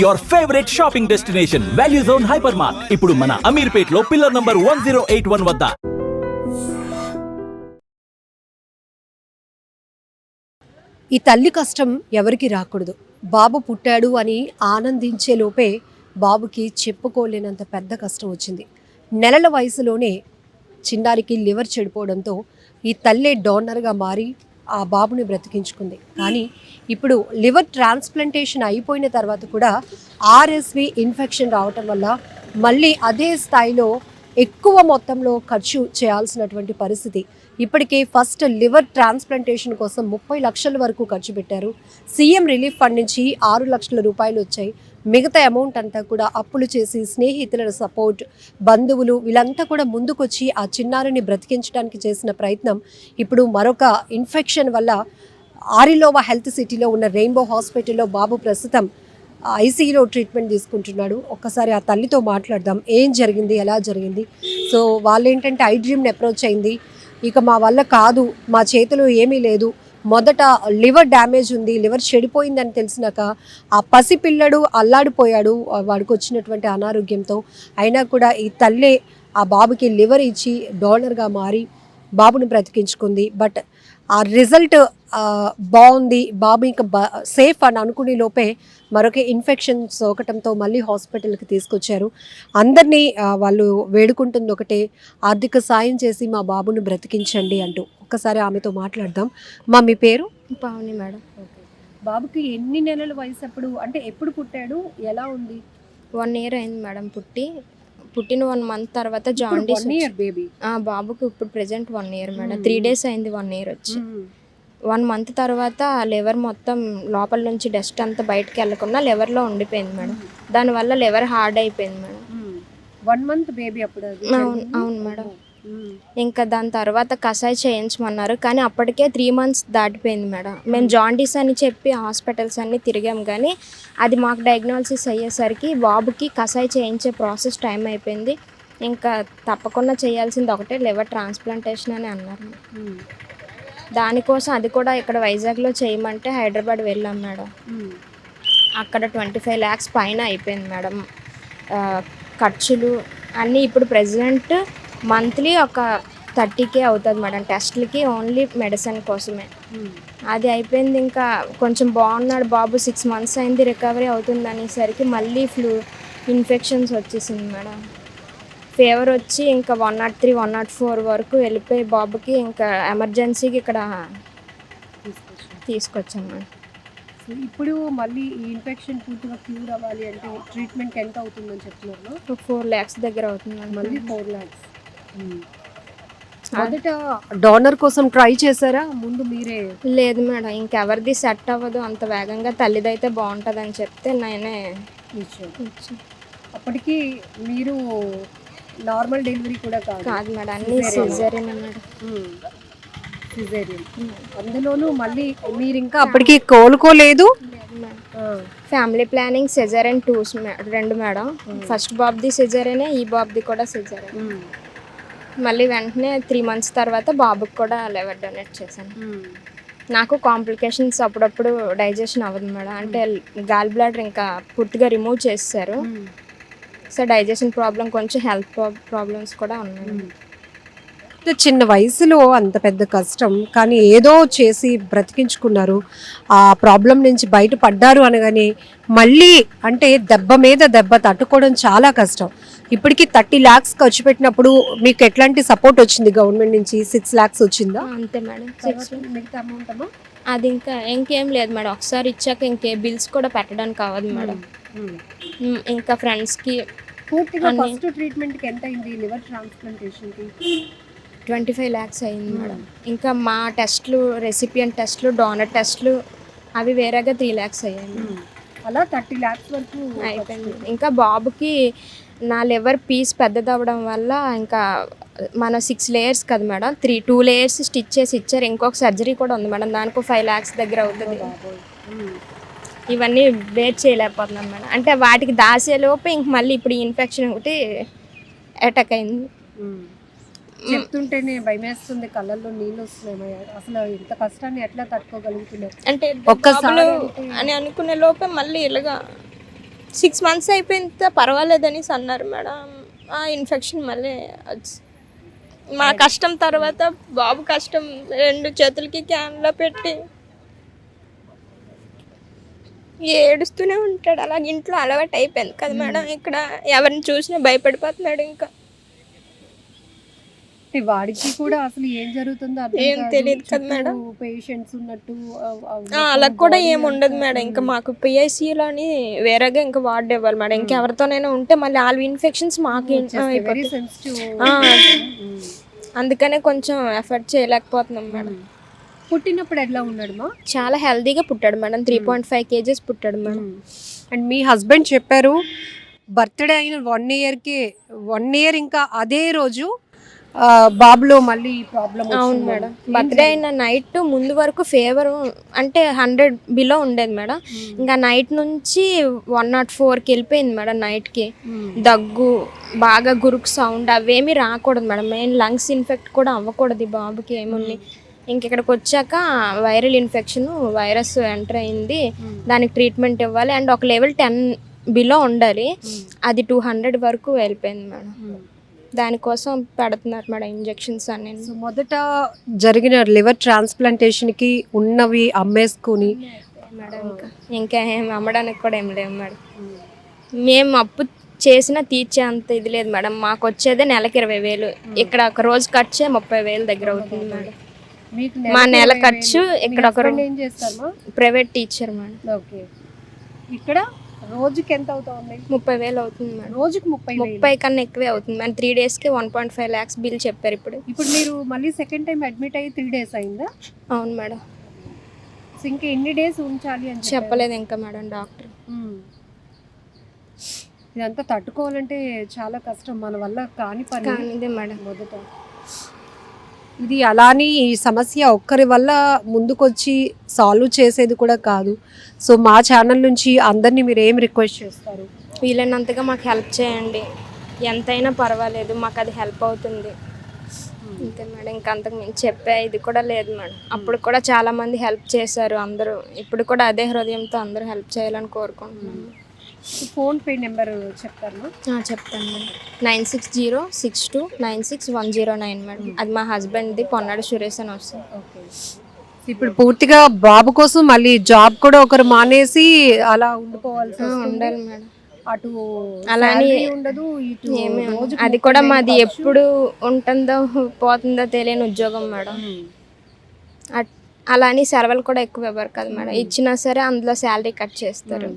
Your favourite shopping destination value zone hyper mart ఇప్పుడు మన అమీర్పేట్ లో పిల్లర్ నంబర్ 1081 వద్ద. ఈ తల్లి కష్టం ఎవరికి రాకూడదు. బాబు పుట్టాడు అని ఆనందించే లోపే బాబుకి చెప్పుకోలేనంత పెద్ద కష్టం వచ్చింది. నెలల వయసులోనే చిన్నారికి లివర్ చెడిపోవడంతో ఈ తల్లే డోనర్గా మారి ఆ బాబుని బ్రతికించుకుంది. కానీ ఇప్పుడు లివర్ ట్రాన్స్ప్లాంటేషన్ అయిపోయిన తర్వాత కూడా ఆర్ఎస్వి ఇన్ఫెక్షన్ రావటం వల్ల మళ్ళీ అదే స్థాయిలో ఎక్కువ మొత్తంలో ఖర్చు చేయాల్సినటువంటి పరిస్థితి. ఇప్పటికే ఫస్ట్ లివర్ ట్రాన్స్ప్లాంటేషన్ కోసం 30 లక్షల వరకు ఖర్చు పెట్టారు. సీఎం రిలీఫ్ ఫండ్ నుంచి 6 లక్షల రూపాయలు వచ్చాయి. మిగతా అమౌంట్ అంతా కూడా అప్పులు చేసి స్నేహితుల సపోర్ట్, బంధువులు వీళ్ళంతా కూడా ముందుకొచ్చి ఆ చిన్నారిని బ్రతికించడానికి చేసిన ప్రయత్నం ఇప్పుడు మరొక ఇన్ఫెక్షన్ వల్ల ఆరిలోవా హెల్త్ సిటీలో ఉన్న రెయిన్బో హాస్పిటల్లో బాబు ప్రస్తుతం ఐసీయూలో ట్రీట్మెంట్ తీసుకుంటున్నాడు. ఒక్కసారి ఆ తల్లితో మాట్లాడదాం. ఏం జరిగింది, ఎలా జరిగింది. సో వాళ్ళు ఏంటంటే ఐడ్రీమ్ని అప్రోచ్ అయింది. ఇక మా వల్ల కాదు, మా చేతిలో ఏమీ లేదు, మొదట లివర్ డ్యామేజ్ ఉంది, లివర్ చెడిపోయిందని తెలిసినాక ఆ పసిపిల్లడు అల్లాడిపోయాడు వాడికి వచ్చినటువంటి అనారోగ్యంతో. అయినా కూడా ఈ తల్లే ఆ బాబుకి లివర్ ఇచ్చి డోనర్గా మారి బాబుని బ్రతికించుకుంది. బట్ ఆ రిజల్ట్ బాగుంది, బాబు ఇంకా సేఫ్ అని అనుకునే లోపే మరొక ఇన్ఫెక్షన్ సోకటంతో మళ్ళీ హాస్పిటల్కి తీసుకొచ్చారు. అందరినీ వాళ్ళు వేడుకుంటుంది ఒకటే, ఆర్థిక సాయం చేసి మా బాబుని బ్రతికించండి అంటూ. ఒక్కసారి ఆమెతో మాట్లాడదాం. మీ పేరు? పావని మేడం. ఓకే. బాబుకి ఎన్ని నెలల వయసు అప్పుడు, అంటే ఎప్పుడు పుట్టాడు, ఎలా ఉంది? 1 year అయింది మేడం. పుట్టిన 1 month తర్వాత జాండీస్. బేబీ బాబుకి ఇప్పుడు ప్రెజెంట్ 1 year మేడం. 3 days అయింది 1 year వచ్చి. 1 month తర్వాత లివర్ మొత్తం లోపల నుంచి డస్ట్ అంతా బయటకు వెళ్ళకుండా లివర్లో ఉండిపోయింది మేడం. దానివల్ల లివర్ హార్డ్ అయిపోయింది మేడం. 1 month బేబీ అప్పుడు? అవును మేడం. ఇంకా దాని తర్వాత కషాయ చేయించమన్నారు, కానీ అప్పటికే 3 months దాటిపోయింది మేడం. మేము జాండీస్ అని చెప్పి హాస్పిటల్స్ అన్నీ తిరిగాం, కానీ అది మాకు డయాగ్నోసిస్ అయ్యేసరికి బాబుకి కషాయ చేయించే ప్రాసెస్ టైం అయిపోయింది. ఇంకా తప్పకుండా చేయాల్సింది ఒకటే లివర్ ట్రాన్స్ప్లాంటేషన్ అని అన్నారు. దానికోసం అది కూడా ఇక్కడ వైజాగ్లో చేయమంటే హైదరాబాద్ వెళ్ళాం మేడం. అక్కడ 25 lakhs పైన అయిపోయింది మేడం ఖర్చులు అన్నీ. ఇప్పుడు ప్రెజెంట్ మంత్లీ ఒక 30K అవుతుంది మేడం టెస్ట్లకి, ఓన్లీ మెడిసిన్ కోసమే. అది అయిపోయింది. ఇంకా కొంచెం బాగున్నాడు బాబు, 6 months అయింది, రికవరీ అవుతుంది అనేసరికి మళ్ళీ ఇన్ఫెక్షన్స్ వచ్చేసింది మేడం. ఫీవర్ వచ్చి ఇంకా 103, 104 వరకు వెళ్ళిపోయి బాబుకి ఇంకా ఎమర్జెన్సీకి ఇక్కడ తీసుకొచ్చాం మేడం. ఇప్పుడు మళ్ళీ ఈ ఇన్ఫెక్షన్ పూర్తిగా క్యూర్ అవ్వాలి అంటే ట్రీట్మెంట్ ఎంత అవుతుందని చెప్తున్నారు? 4 lakhs దగ్గర అవుతుంది. మళ్ళీ 4 lakhs. మొదట డోనర్ కోసం ట్రై చేశారా ముందు మీరే? లేదు మేడం, ఇంకెవరిది సెట్ అవ్వదు అంత వేగంగా, తల్లిదైతే బాగుంటుంది అని చెప్తే నేనే ఇచ్చాను. అప్పటికి మీరు నార్మల్ డెలివరీ కూడా కాదు మేడం, అన్ని సిజేరియన్ మేడం. అందులోనూ మళ్ళీ మీరు ఇంకా అప్పటికి కోలుకోలేదు. Family planning caesarean 2 madam. First బాబుది సిజేరియనే, ఈ బాబుది కూడా సిజేరియన్. మళ్ళీ వెంటనే 3 months తర్వాత బాబుకి కూడా లివర్ డొనేట్ చేశాను. నాకు కాంప్లికేషన్స్ అప్పుడప్పుడు డైజెషన్ అవ్వదు మేడం, అంటే గాల్ బ్లాడర్ ఇంకా పూర్తిగా రిమూవ్ చేస్తారు. సో డైజెషన్ ప్రాబ్లం, కొంచెం హెల్త్ ప్రాబ్లమ్స్ కూడా ఉన్నాయి. చిన్న వయసులో అంత పెద్ద కష్టం, కానీ ఏదో చేసి బ్రతికించుకున్నారు. ఆ ప్రాబ్లం నుంచి బయటపడ్డారు అనగానే మళ్ళీ అంటే దెబ్బ మీద దెబ్బ తట్టుకోవడం చాలా కష్టం. ఇప్పటికి 30 lakhs ఖర్చు పెట్టినప్పుడు మీకు ఎట్లాంటి సపోర్ట్ వచ్చింది గవర్నమెంట్ నుంచి? 6 lakhs వచ్చిందా? అంతే మేడం. మిగతా అమౌంట్ అమ్మా అది ఇంకేం లేదు మేడం. ఒకసారి ఇచ్చాక ఇంకే బిల్స్ కూడా పెట్టడానికి అవ్వదు మేడం. ఇంకా ఫ్రెండ్స్కి పూర్తిగా ఫస్ట్ ట్రీట్మెంట్కి ఎంత అయింది లివర్ ట్రాన్స్ప్లాంటేషన్కి? 25 lakhs అయింది మేడం. ఇంకా మా టెస్ట్లు, రెసిపియెంట్ టెస్ట్లు, డోనర్ టెస్ట్లు అవి వేరేగా 3 lakhs అయ్యాయి. అలా 30 lakhs వరకు అయిపోయింది. ఇంకా బాబుకి నా లివర్ పీస్ పెద్దదవ్వడం వల్ల ఇంకా మన 6 layers కదా మేడం, 2 layers స్టిచ్ చేసి ఇచ్చారు. ఇంకొక సర్జరీ కూడా ఉంది మేడం, దానికి 5 lakhs దగ్గర అవుతుంది. ఇవన్నీ వేట్ చేయలేకపోతున్నాను మేడం. అంటే వాటికి దాసేలోపు ఇంక మళ్ళీ ఇప్పుడు ఇన్ఫెక్షన్ ఒకటి అటాక్ అయింది. చెప్తుంటేనే భయమేస్తుంది, కళ్ళల్లో నీళ్ళు వస్తున్నాయి. అసలు ఇంత కష్టాన్ని ఎట్లా తట్టుకోగలుగుతున్నారు? అంటే ఒక్కసారి అని అనుకునే లోపే మళ్ళీ ఇలాగా 6 months అయిపోయిన పర్వాలేదనేసి అన్నారు మేడం. ఆ ఇన్ఫెక్షన్ మళ్ళీ మా కష్టం తర్వాత బాబు కష్టం 2 చేతులకి క్యాన్లో పెట్టి ఏడుస్తూనే ఉంటాడు. అలాగే ఇంట్లో అలవాటు అయిపోయింది కదా మేడం. ఇక్కడ ఎవరిని చూసినా భయపడిపోతున్నాడు. ఇంకా వాడికి కూడా అసలు ఏం జరుగుతుందో ఏం తెలియదు కదా మేడం. పేషెంట్స్ ఉన్నట్టు అలా కూడా ఏమి ఉండదు మేడం. ఇంకా మాకు పిఐసిలోని వేరేగా ఇంకా వార్డు ఇవ్వాలి మేడం. ఇంకెవరితోనైనా ఉంటే మళ్ళీ వాళ్ళ ఇన్ఫెక్షన్స్ మాకు వెరీ సెన్సిటివ్. అందుకనే కొంచెం ఎఫర్ట్ చేయలేకపోతున్నాం మేడం. పుట్టినప్పుడు ఎట్లా ఉన్నాడు మా? చాలా హెల్తీగా పుట్టాడు మేడం. 3.5 kgs పుట్టాడు మేడం. అండ్ మీ హస్బెండ్ చెప్పారు బర్త్డే అయిన 1 yearకి 1 year ఇంకా అదే రోజు బాబులో మళ్ళీ ప్రాబ్లం. అవును మేడం. బర్త్డే అయిన నైట్ ముందు వరకు ఫీవర్ అంటే 100 బిలో ఉండేది మేడం. ఇంకా నైట్ నుంచి 104కి వెళ్ళిపోయింది మేడం. నైట్కి దగ్గు, బాగా గురుకు సౌండ్ అవేమీ రాకూడదు మేడం. మెయిన్ లంగ్స్ ఇన్ఫెక్ట్ కూడా అవ్వకూడదు ఈ బాబుకి ఏముంది. ఇంకెక్కడికి వచ్చాక వైరల్ ఇన్ఫెక్షన్ వైరస్ ఎంటర్ అయింది. దానికి ట్రీట్మెంట్ ఇవ్వాలి. అండ్ ఒక లెవెల్ 10 బిలో ఉండాలి. అది 200 వరకు వెళ్ళిపోయింది మేడం. దానికోసం పెడుతున్నారు మేడం ఇంజెక్షన్స్ అన్ని. సో మొదట జరిగిన లివర్ ట్రాన్స్ప్లాంటేషన్కి ఉన్నవి అమ్మేసుకుని మేడం ఇంకా ఏం అమ్మడానికి కూడా ఏం లేవు మేడం. మేము అప్పు చేసినా తీర్చే అంత ఇది లేదు మేడం. మాకు వచ్చేదే నెలకి 20,000. ఇక్కడ ఒక రోజు ఖర్చే 30,000 దగ్గర అవుతుంది మేడం. మా నెల ఖర్చు ఇక్కడ ఒక ఏం చేస్తారు? Private teacher madam. ఓకే. ఇక్కడ రోజుకి ఎంత అవుతుంది? 30,000 అవుతుంది మేడం. రోజుకి 30 కన్నా ఎక్కువే అవుతుంది మేడం. 3 daysకి 1.5 lakhs బిల్ చెప్పారు. ఇప్పుడు మీరు మళ్ళీ సెకండ్ టైం అడ్మిట్ అయ్యి 3 days అయిందా? అవును మేడం. ఇంకా ఎన్ని డేస్ ఉంచాలి అని చెప్పలేదు ఇంకా మేడం డాక్టర్. ఇదంతా తట్టుకోవాలంటే చాలా కష్టం, మన వల్ల కాని పని కానిదే మేడం. మొదట ఇది అలాని ఈ సమస్య ఒక్కరి వల్ల ముందుకొచ్చి సాల్వ్ చేసేది కూడా కాదు. సో మా ఛానల్ నుంచి అందరినీ మీరు ఏం రిక్వెస్ట్ చేస్తారు? వీలైనంతగా మాకు హెల్ప్ చేయండి. ఎంతైనా పర్వాలేదు, మాకు అది హెల్ప్ అవుతుంది అంతే మేడం. ఇంకా అంతకు మించి చెప్పే ఇది కూడా లేదు మేడం. అప్పుడు కూడా చాలామంది హెల్ప్ చేశారు అందరూ. ఇప్పుడు కూడా అదే హృదయంతో అందరూ హెల్ప్ చేయాలని కోరుకుంటున్నాను. ఫోన్ పే నెంబర్ చెప్తాను. చెప్తాను మేడం. 9606296109 మేడం. అది మా హస్బెండ్ది, పొన్నాడు సురేష్ అని వస్తుంది. ఓకే. ఇప్పుడు పూర్తిగా బాబు కోసం మళ్ళీ జాబ్ కూడా ఒకరు మానేసి అలా ఉండిపోవాల్సి ఉండాలి మేడం. అటు అలానే ఉండదు, ఇటు అది కూడా మాది ఎప్పుడు ఉంటుందో పోతుందో తెలియని ఉద్యోగం మేడం. అలానే సెలవులు కూడా ఎక్కువ ఇవ్వరు కదా మేడం. ఇచ్చినా సరే అందులో శాలరీ కట్ చేస్తారు.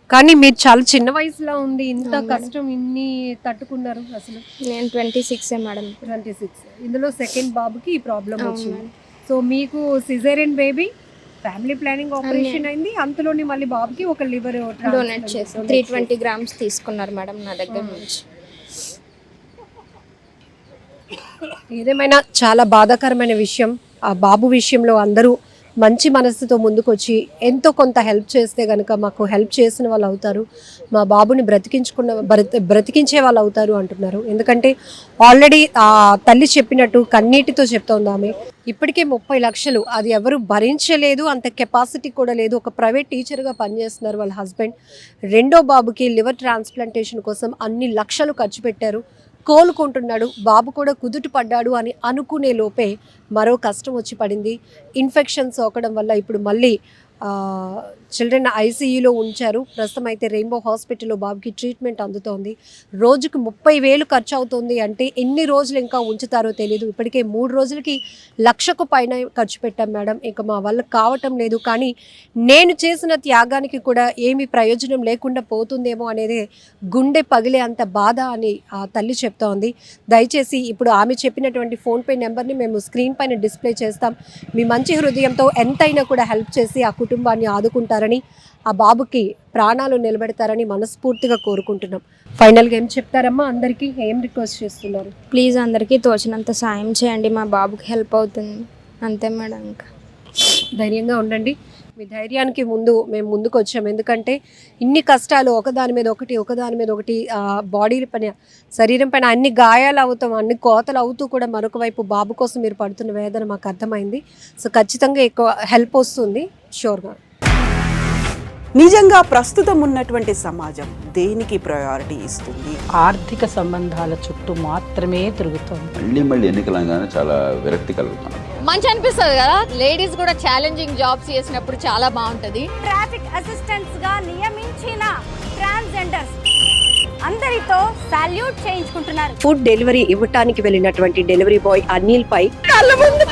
కానీ మీరు చాలా చిన్న వయసులో ఉంది, ఇంత కష్టం ఇన్ని తట్టుకున్నారు. అసలు నేను 26 మేడం. 26. ఇందులో సెకండ్ బాబుకి ఈ ప్రాబ్లం వచ్చింది. సో మీకు caesarean baby, family planning operation అయింది, అంతలోనే మళ్ళీ బాబుకి ఒక లివర్ డొనేట్ చేసి 320 grams తీసుకున్నారు మేడం నా దగ్గర నుంచి. ఏదేమైనా చాలా బాధాకరమైన విషయం. ఆ బాబు విషయంలో అందరూ మంచి మనసుతో ముందుకొచ్చి ఎంతో కొంత హెల్ప్ చేస్తే కనుక మాకు హెల్ప్ చేసిన వాళ్ళు అవుతారు, మా బాబుని బ్రతికించే వాళ్ళు అవుతారు అంటున్నారు. ఎందుకంటే ఆల్రెడీ ఆ తల్లి చెప్పినట్టు కన్నీటితో చెప్తోంది ఆమె. ఇప్పటికే 30 లక్షలు అది ఎవరు భరించలేదు, అంత కెపాసిటీ కూడా లేదు. ఒక ప్రైవేట్ టీచర్గా పనిచేస్తున్నారు వాళ్ళ హస్బెండ్. రెండో బాబుకి లివర్ ట్రాన్స్ప్లాంటేషన్ కోసం అన్ని లక్షలు ఖర్చు పెట్టారు. కోలుకుంటున్నాడు, బాబు కూడా కుదుట పడ్డాడు అని అనుకునే లోపే మరో కష్టం వచ్చి పడింది. ఇన్ఫెక్షన్ సోకడం వల్ల ఇప్పుడు మళ్ళీ చిల్డ్రన్ ఐసీయూలో ఉంచారు. ప్రస్తుతం అయితే రెయిన్బో హాస్పిటల్లో బాబుకి ట్రీట్మెంట్ అందుతోంది. రోజుకు 30,000 ఖర్చు అవుతుంది అంటే ఎన్ని రోజులు ఇంకా ఉంచుతారో తెలియదు. ఇప్పటికే 3 రోజులకి 1,00,000కు పైన ఖర్చు పెట్టాం మేడం. ఇంకా మా వల్ల కావటం లేదు, కానీ నేను చేసిన త్యాగానికి కూడా ఏమీ ప్రయోజనం లేకుండా పోతుందేమో అనేది గుండె పగిలే అంత బాధ అని ఆ తల్లి చెప్తోంది. దయచేసి ఇప్పుడు ఆమె చెప్పినటువంటి ఫోన్పే నెంబర్ని మేము స్క్రీన్ పైన డిస్ప్లే చేస్తాం. మీ మంచి హృదయంతో ఎంతైనా కూడా హెల్ప్ చేసి ఆ కుటుంబాన్ని ఆదుకుంటారని, ఆ బాబుకి ప్రాణాలు నిలబెడతారని మనస్ఫూర్తిగా కోరుకుంటున్నాం. ఫైనల్గా ఏం చెప్తారమ్మా? అందరికీ ఏం రిక్వెస్ట్ చేస్తున్నారు? ప్లీజ్ అందరికీ తోచినంత సాయం చేయండి, మా బాబుకి హెల్ప్ అవుతుంది అంతే మేడం. ఇంకా ధైర్యంగా ఉండండి. మీ ధైర్యానికి మేము ముందుకు వచ్చాం. ఎందుకంటే ఇన్ని కష్టాలు ఒకదాని మీద ఒకటి బాడీ పైన, శరీరం పైన అన్ని గాయాలు అవుతాం, అన్ని కోతలు అవుతూ కూడా మరొక వైపు బాబు కోసం మీరు పడుతున్న వేదన మాకు అర్థమైంది. సో ఖచ్చితంగా ఎక్కువ హెల్ప్ వస్తుంది షూర్గా. నిజంగా ప్రస్తుతం ఉన్నటువంటి సమాజం దేనికి ప్రయారిటీ ఇస్తుంది? ఆర్థిక సంబంధాల చుట్టూ మాత్రమే తిరుగుతోంది. మళ్ళీ ఎన్నికలంగానే చాలా విరక్తి కలుగుతున్నాం. మంచి అనిపిస్తుంది కదా, లేడీస్ కూడా ఛాలెంజింగ్ జాబ్స్ చేసినప్పుడు చాలా బాగుంటది. ట్రాఫిక్ అసిస్టెంట్స్ గా నియమించిన ట్రాన్స్జెండర్స్ అందరితో సాల్యూట్ చేయించుకుంటున్నారు. ఫుడ్ డెలివరీ ఇవ్వటానికి వెళ్ళినటువంటి డెలివరీ బాయ్ అనిల్ పై కళ్ళ ముందు